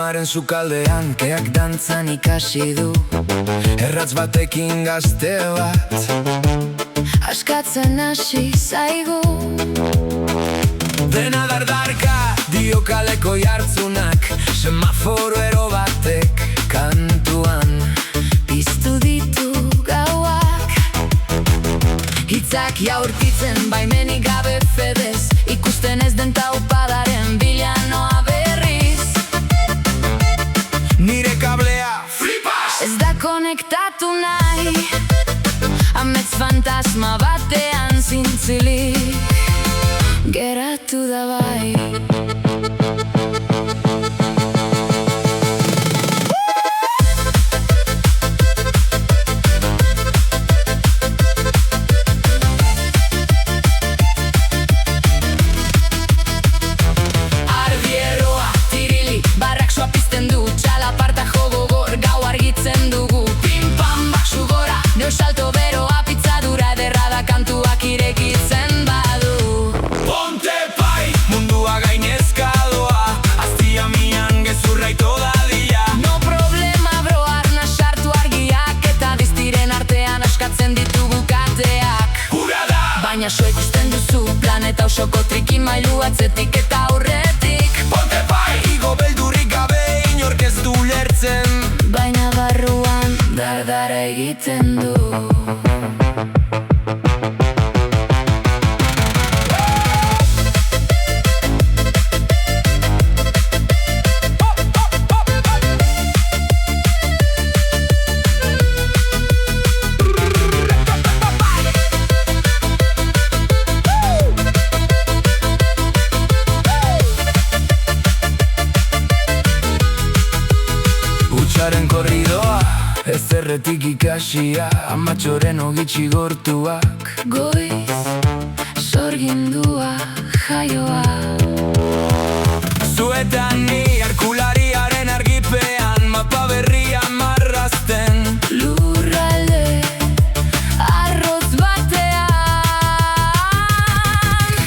amaren sukaldean keak dantzan ikasi du, erratz batekin gazte bat askatzen hasi zaigu. Dena dardarka dio kaleko jartzunak, semaforo ero batek kantuan piztu ditu gauak, hitzak jaurtitzen baimenik gabe fedez, ikusten ez den taupadaren bilanoa berriz. Nire kablea flipas! Ez da konektatu nahi, amets fantasma batean zintzilik geratu da bai. Ardieroa tirili, barrak soa pizten du, txalaparta jo gogor, gau argitzen dugu. Pim-pam, baksu gora, neu salto beroa, pitzadura ederra da kantuak irekitzen badu. Ponte pai, mundua gainezka doa, aztia mian gezurra ito dadia. No problema bro, arna sartu argiak, eta diztiren artean askatzen ditugu kateak. Hura da! Baina so ikusten duzu, planeta osoko trikimailu atzetik eta aurretik. Ponte pai, igo beldurrik gabe, inork ez du lertzen. Baina barruan dardara egiten du. Hutsaren korridoa, ez erretik ikasia, amatxoren ogitxi gortuak. Goiz, sorgindua, jaioa. Zuetan ni arkulariaren argipean, mapa berria marrazten. Lurralde, arroz batean.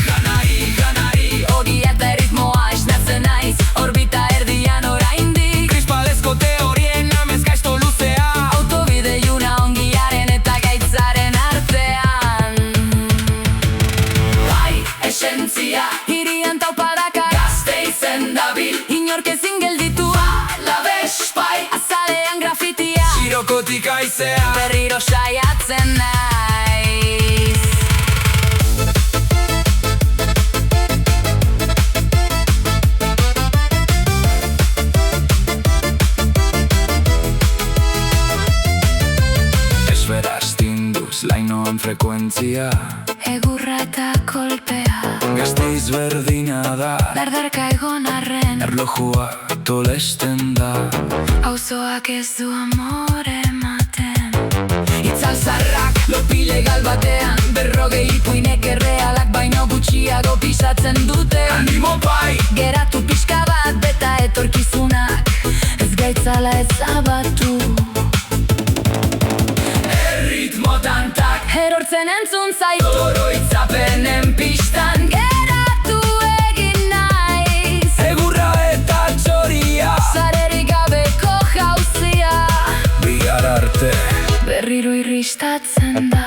Janari, Ogia eta erritmoa esnatzen naiz, orbita erdian oraindik. krispalezko teorien amezkaizto luzea. Autobide juna ongiaren eta gaitzaren artean. Bai, esentzia, Hirian taupadaka Gasteizen dabil. inork ezin gelditu. Labes, bai, Azalean grafitia, Sirokotik aizea. berriro saiatzen naiz. Esfera astinduz, lainoan frekuentzia. Egurra eta kolpea, Gasteiz berdina da, dardarka egon arren, erlojua tolesten da. auzoak ez du amore ematen. Itzalzarrak, lopi legal batean, berrogei ipuinek errealak baino gutxiago pisatzen dute. Animo bai! Geratu pixka bat beta etorkizunak, ez gaitzala ezabatu. Erritmo tantak, Erortzen entzun zaitu, oroitzapenen pistan. geratu egin naiz. Egurra eta txoria, Zarerik gabeko jauzia, bihar arte. berriro irristatzen da.